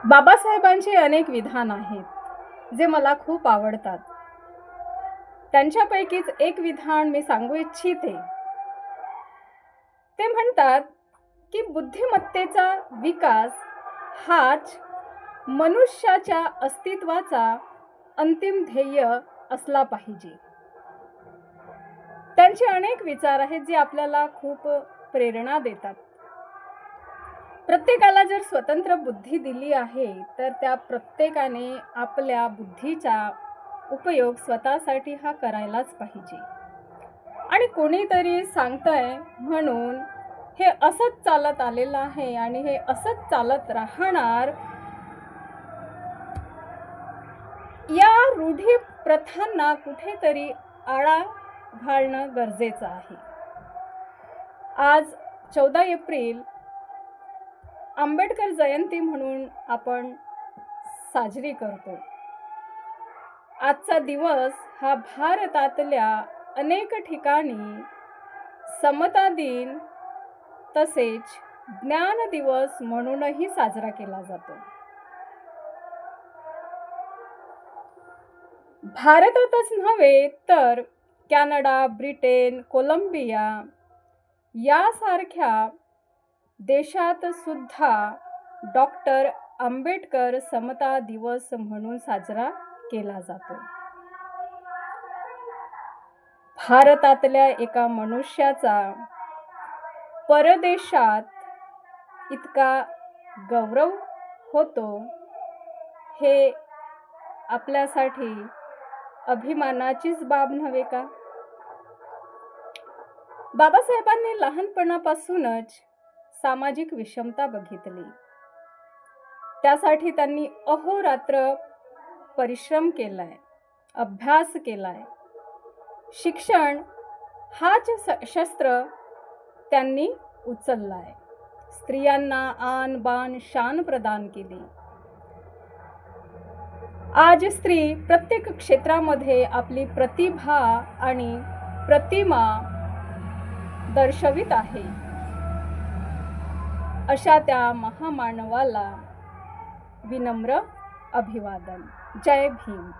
बाबासाहेबांचे अनेक विधान आहेत जे मला खूप आवडतात. त्यांच्यापैकीच एक विधान मी सांगू इच्छिते. ते म्हणतात की बुद्धिमत्तेचा विकास हाच मनुष्याच्या अस्तित्वाचा अंतिम ध्येय असला पाहिजे. त्यांचे अनेक विचार आहेत जे आपल्याला खूप प्रेरणा देतात. प्रत्येकाला जर स्वतंत्र बुद्धी दिली आहे तर त्या प्रत्येकाने आपल्या बुद्धीचा उपयोग स्वतःसाठी हा करायलाच पाहिजे. आणि कोणीतरी सांगतंय म्हणून हे असंच चालत आलेलं आहे आणि हे असंच चालत राहणार, या रूढी प्रथांना कुठेतरी आळा घालणं गरजेचं आहे. आज 14 एप्रिल आंबेडकर जयंती म्हणून आपण साजरी करतो. आजचा दिवस हा भारतातल्या अनेक ठिकाणी समता दिन तसेच ज्ञान दिवस म्हणूनही साजरा केला जातो. भारतातच नव्हे तर कॅनडा, ब्रिटन, कोलंबिया यासारख्या देशात सुद्धा डॉक्टर आंबेडकर समता दिवस म्हणून साजरा केला जातो. भारतातल्या एका मनुष्याचा परदेशात इतका गौरव होतो हे आपल्यासाठी अभिमानाचीच बाब नव्हे का? बाबासाहेबांनी लहानपणापासूनच सामाजिक विषमता बघितली. त्यासाठी त्यांनी अहोरात्र परिश्रम केलाय, अभ्यास केलाय. शिक्षण हाच शस्त्र त्यांनी उचललाय. स्त्रियांना आन बान शान प्रदान केली. आज स्त्री प्रत्येक क्षेत्रामध्ये आपली प्रतिभा आणि प्रतिमा दर्शवित आहे. अशा त्या महामानवाला विनम्र अभिवादन. जय भीम.